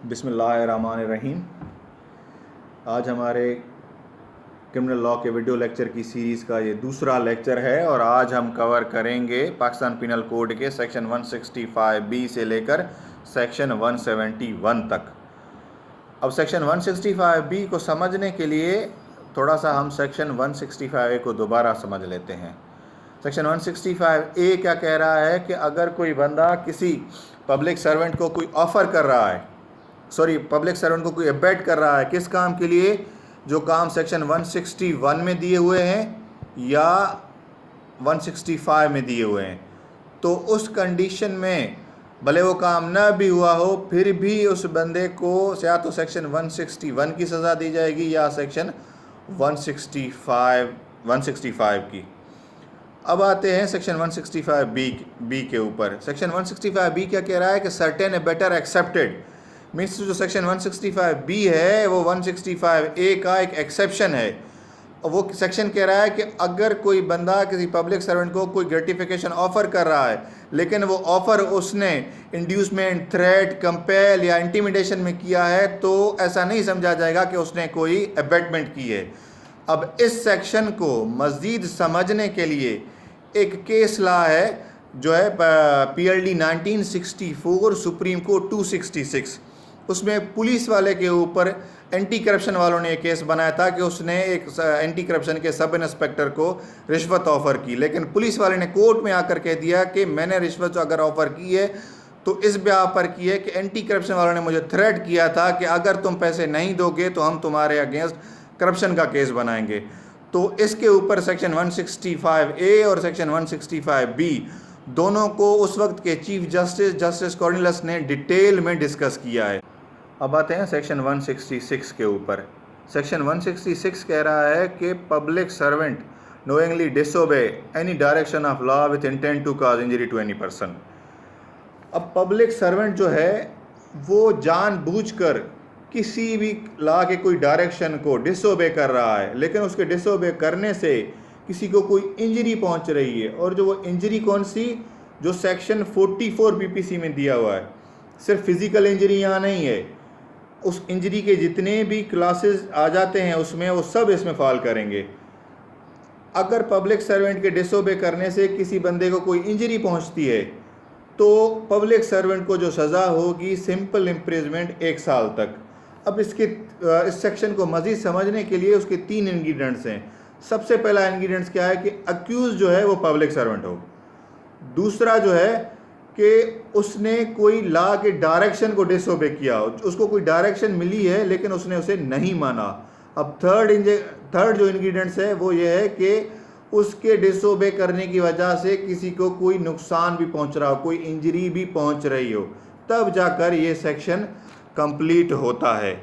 बिस्मिल्लाहिर्रहमानिर्रहीम। आज हमारे क्रिमिनल लॉ के वीडियो लेक्चर की सीरीज़ का ये दूसरा लेक्चर है और आज हम कवर करेंगे पाकिस्तान पिनल कोड के सेक्शन 165B से लेकर सेक्शन 171 तक। अब सेक्शन 165B को समझने के लिए थोड़ा सा हम सेक्शन 165A को दोबारा समझ लेते हैं। सेक्शन 165A क्या कह रहा है कि अगर कोई बंदा किसी पब्लिक सर्वेंट को कोई ऑफ़र कर रहा है, पब्लिक सर्वेंट को कोई एबेट कर रहा है किस काम के लिए, जो काम सेक्शन 161 में दिए हुए हैं या 165 में दिए हुए हैं, तो उस कंडीशन में भले वो काम न भी हुआ हो फिर भी उस बंदे को या तो सेक्शन 161 की सज़ा दी जाएगी या सेक्शन 165 की। अब आते हैं सेक्शन 165B के ऊपर। सेक्शन 165B क्या कह रहा है कि सर्टेन एबेटर एक्सेप्टेड मीन्स जो सेक्शन 165B है वो 165A का एक एक्सेप्शन है। और वो सेक्शन कह रहा है कि अगर कोई बंदा किसी पब्लिक सर्वेंट को कोई ग्रेटिफिकेशन ऑफ़र कर रहा है लेकिन वो ऑफ़र उसने इंड्यूसमेंट, थ्रेट, कंपेल या इंटिमिडेशन में किया है तो ऐसा नहीं समझा जाएगा कि उसने कोई एबेटमेंट की है। अब इस सेक्शन को मज़ीद समझने के लिए एक केस लॉ है जो है PLD 1964 सुप्रीम कोर्ट 266। उसमें पुलिस वाले के ऊपर एंटी करप्शन वालों ने एक केस बनाया था कि उसने एक एंटी करप्शन के सब इंस्पेक्टर को रिश्वत ऑफ़र की, लेकिन पुलिस वाले ने कोर्ट में आकर कह दिया कि मैंने रिश्वत अगर ऑफ़र की है तो इस ब्याह पर की है कि एंटी करप्शन वालों ने मुझे थ्रेट किया था कि अगर तुम पैसे नहीं दोगे तो हम तुम्हारे अगेंस्ट करप्शन का केस बनाएंगे। तो इसके ऊपर सेक्शन 165A और सेक्शन 165B दोनों को उस वक्त के चीफ जस्टिस कॉर्नेलियस ने डिटेल में डिस्कस किया है। अब आते हैं सेक्शन 166 के ऊपर। सेक्शन 166 कह रहा है कि public servant knowingly disobey any direction of law with intent to cause injury to any person. अब पब्लिक सर्वेंट जो है वो जानबूझकर किसी भी लॉ के कोई डायरेक्शन को डिसोबे कर रहा है, लेकिन उसके डिसोबे करने से किसी को कोई इंजरी पहुंच रही है, और जो वो इंजरी कौन सी, जो सेक्शन 44 PPC में दिया हुआ है। सिर्फ फिज़िकल इंजरी यहाँ नहीं है, उस इंजरी के जितने भी क्लासेस आ जाते हैं उसमें वो सब इसमें फॉल करेंगे। अगर पब्लिक सर्वेंट के डिसोबे करने से किसी बंदे को कोई इंजरी पहुंचती है तो पब्लिक सर्वेंट को जो सज़ा होगी सिंपल इम्प्रिजमेंट 1 साल तक। अब इस सेक्शन को मज़ीद समझने के लिए उसके 3 इंग्रेडिएंट्स हैं। सबसे पहला इंग्रेडिएंट्स क्या है कि अक्यूज़ जो है वो पब्लिक सर्वेंट हो। दूसरा जो है कि उसने कोई लॉ के डायरेक्शन को डिसोबे किया हो, उसको कोई डायरेक्शन मिली है लेकिन उसने उसे नहीं माना। अब थर्ड जो इंग्रेडिएंट्स है वो ये है कि उसके डिसोबे करने की वजह से किसी को कोई नुकसान भी पहुंच रहा हो, कोई इंजरी भी पहुंच रही हो, तब जाकर ये सेक्शन कंप्लीट होता है।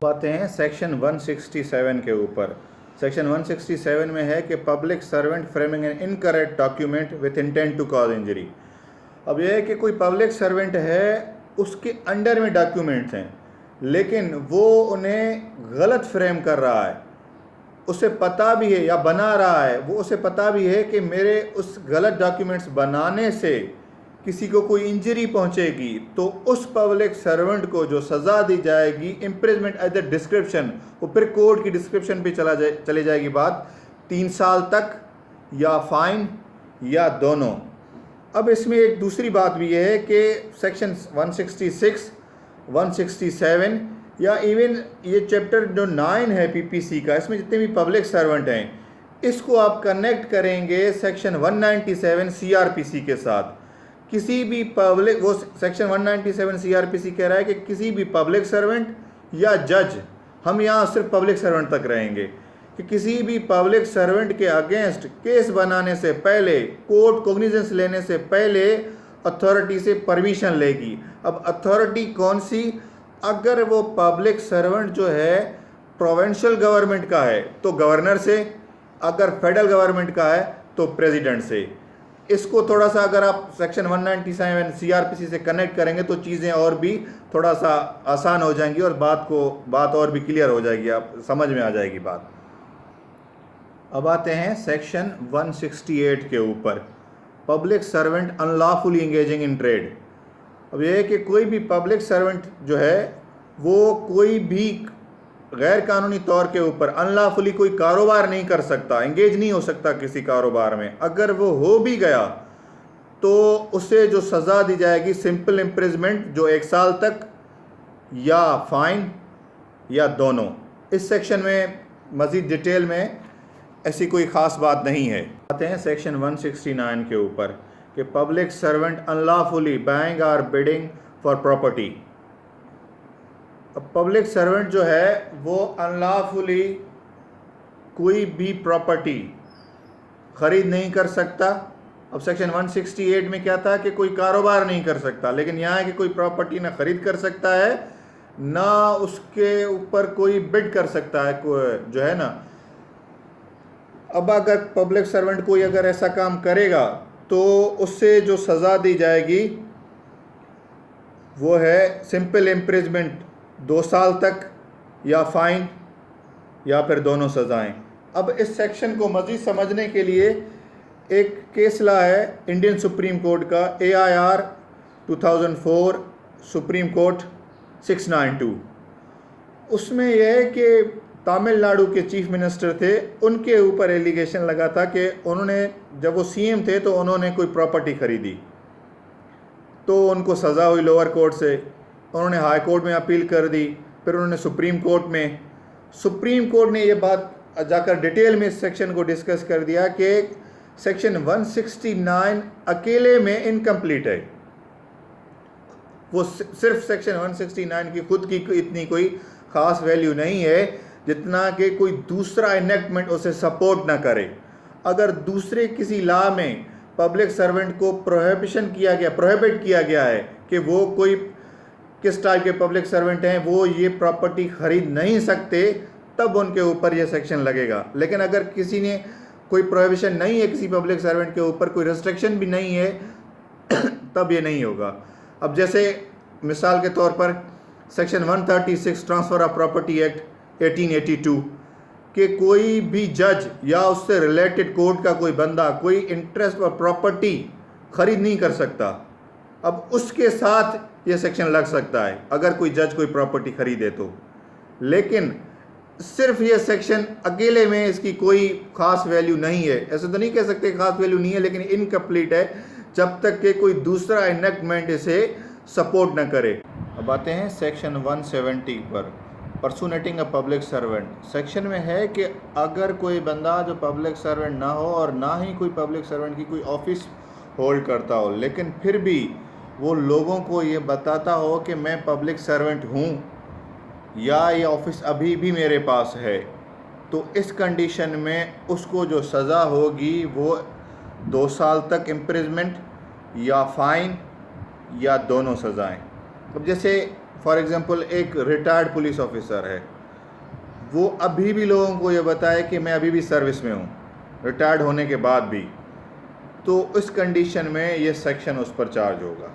बातें हैं सेक्शन 167 के ऊपर। सेक्शन 167 में है कि public servant framing an incorrect document with intent to cause injury. अब यह है कि कोई पब्लिक सर्वेंट है, उसके अंडर में डॉक्यूमेंट्स हैं लेकिन वो उन्हें गलत फ्रेम कर रहा है, उसे पता भी है या बना रहा है, वो उसे पता भी है कि मेरे उस गलत डॉक्यूमेंट्स बनाने से किसी को कोई इंजरी पहुंचेगी, तो उस पब्लिक सर्वेंट को जो सज़ा दी जाएगी इम्प्रिजमेंट एज द डिस्क्रिप्शन, वो फिर कोर्ट की डिस्क्रिप्शन पे चली जाएगी बात, 3 साल तक या फाइन या दोनों। अब इसमें एक दूसरी बात भी है कि सेक्शन 166, 167 या इवन ये चैप्टर जो 9 है PPC का, इसमें जितने भी पब्लिक सर्वेंट हैं इसको आप कनेक्ट करेंगे सेक्शन 197 CRPC के साथ। किसी भी पब्लिक, वो सेक्शन 197 CRPC कह रहा है कि किसी भी पब्लिक सर्वेंट या जज, हम यहाँ सिर्फ पब्लिक सर्वेंट तक रहेंगे, कि किसी भी पब्लिक सर्वेंट के अगेंस्ट केस बनाने से पहले, कोर्ट कोग्निजेंस लेने से पहले अथॉरिटी से परमिशन लेगी। अब अथॉरिटी कौन सी, अगर वो पब्लिक सर्वेंट जो है प्रोविंशियल गवर्नमेंट का है तो गवर्नर से, अगर फेडरल गवर्नमेंट का है तो प्रेसिडेंट से। इसको थोड़ा सा अगर आप सेक्शन 197 CRPC से कनेक्ट करेंगे तो चीज़ें और भी थोड़ा सा आसान हो जाएंगी और बात और भी क्लियर हो जाएगी, आप समझ में आ जाएगी बात। अब आते हैं सेक्शन 168 के ऊपर, public servant unlawfully engaging in trade. अब यह है कि कोई भी पब्लिक सर्वेंट जो है वो कोई भी गैर कानूनी तौर के ऊपर अनलॉफुली कोई कारोबार नहीं कर सकता, इंगेज नहीं हो सकता किसी कारोबार में। अगर वो हो भी गया तो उसे जो सज़ा दी जाएगी सिंपल इम्प्रिजमेंट, जो 1 साल तक, या फाइन, या दोनों। इस सेक्शन में मज़ीद डिटेल में ऐसी कोई ख़ास बात नहीं है। आते हैं सेक्शन 169 के ऊपर कि पब्लिक सर्वेंट अनलॉफुली बाइंग और बिडिंग फॉर प्रॉपर्टी। अब पब्लिक सर्वेंट जो है वो अनलॉफुली कोई भी प्रॉपर्टी ख़रीद नहीं कर सकता। अब सेक्शन 168 में क्या था कि कोई कारोबार नहीं कर सकता, लेकिन यहाँ है कि कोई प्रॉपर्टी ना ख़रीद कर सकता है ना उसके ऊपर कोई बिड कर सकता है, जो है ना। अब अगर पब्लिक सर्वेंट कोई अगर ऐसा काम करेगा तो उससे जो सज़ा दी जाएगी वो है सिंपल इम्प्रिजमेंट 2 साल तक, या फाइन, या फिर दोनों सज़ाएं। अब इस सेक्शन को मज़ीद समझने के लिए एक केस ला है इंडियन सुप्रीम कोर्ट का, AIR 2004 सुप्रीम कोर्ट 692। उसमें यह है कि तमिलनाडु के चीफ मिनिस्टर थे, उनके ऊपर एलिगेशन लगा था कि उन्होंने, जब वो CM थे तो उन्होंने कोई प्रॉपर्टी ख़रीदी, तो उनको सज़ा हुई लोअर कोर्ट से। उन्होंने हाई कोर्ट में अपील कर दी, फिर उन्होंने सुप्रीम कोर्ट ने ये बात जाकर डिटेल में इस सेक्शन को डिस्कस कर दिया कि सेक्शन 169 अकेले में इनकम्प्लीट है। वो सिर्फ सेक्शन 169 की खुद की इतनी कोई ख़ास वैल्यू नहीं है जितना कि कोई दूसरा इनेक्टमेंट उसे सपोर्ट ना करे। अगर दूसरे किसी लॉ में पब्लिक सर्वेंट को प्रोहिबिट किया गया है कि वो कोई किस टाइप के पब्लिक सर्वेंट हैं, वो ये प्रॉपर्टी ख़रीद नहीं सकते, तब उनके ऊपर ये सेक्शन लगेगा। लेकिन अगर किसी ने कोई प्रोहिबिशन नहीं है, किसी पब्लिक सर्वेंट के ऊपर कोई रिस्ट्रिक्शन भी नहीं है, तब ये नहीं होगा। अब जैसे मिसाल के तौर पर section 136 transfer of property act 1882 कि कोई भी जज या उससे रिलेटेड कोर्ट का कोई बंदा कोई इंटरेस्ट और प्रॉपर्टी ख़रीद नहीं कर सकता। अब उसके साथ ये सेक्शन लग सकता है अगर कोई जज कोई प्रॉपर्टी ख़रीदे तो। लेकिन सिर्फ ये सेक्शन अकेले में इसकी कोई ख़ास वैल्यू नहीं है। ऐसे तो नहीं कह सकते ख़ास वैल्यू नहीं है, लेकिन इनकम्प्लीट है जब तक कि कोई दूसरा इनेक्टमेंट इसे सपोर्ट न करे। अब आते हैं सेक्शन 170 पर, पर्सोनेटिंग अ पब्लिक सर्वेंट। सेक्शन में है कि अगर कोई बंदा जो पब्लिक सर्वेंट ना हो और ना ही कोई पब्लिक सर्वेंट की कोई ऑफिस होल्ड करता हो, लेकिन फिर भी वो लोगों को ये बताता हो कि मैं पब्लिक सर्वेंट हूँ या ये ऑफिस अभी भी मेरे पास है, तो इस कंडीशन में उसको जो सज़ा होगी वो 2 साल तक इम्प्रिजमेंट या फ़ाइन या दोनों सज़ाएं। अब जैसे फॉर एग्ज़ाम्पल एक रिटायर्ड पुलिस ऑफिसर है, वो अभी भी लोगों को ये बताए कि मैं अभी भी सर्विस में हूँ रिटायर्ड होने के बाद भी, तो इस कंडीशन में ये सेक्शन उस पर चार्ज होगा।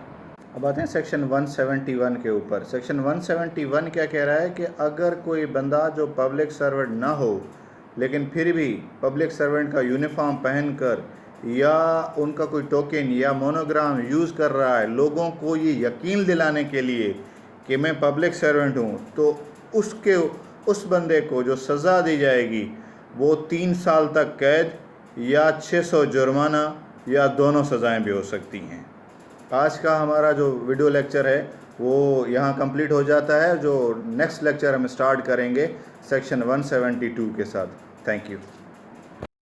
अब आते हैं सेक्शन 171 के ऊपर। सेक्शन 171 क्या कह रहा है कि अगर कोई बंदा जो पब्लिक सर्वेंट ना हो लेकिन फिर भी पब्लिक सर्वेंट का यूनिफॉर्म पहनकर या उनका कोई टोकन या मोनोग्राम यूज़ कर रहा है लोगों को ये यकीन दिलाने के लिए कि मैं पब्लिक सर्वेंट हूँ, तो उस बंदे को जो सज़ा दी जाएगी वो 3 साल तक कैद या 600 जुर्माना या दोनों सज़ाएं भी हो सकती हैं। आज का हमारा जो वीडियो लेक्चर है वो यहाँ कंप्लीट हो जाता है। जो नेक्स्ट लेक्चर हम स्टार्ट करेंगे सेक्शन 172 के साथ। Thank you.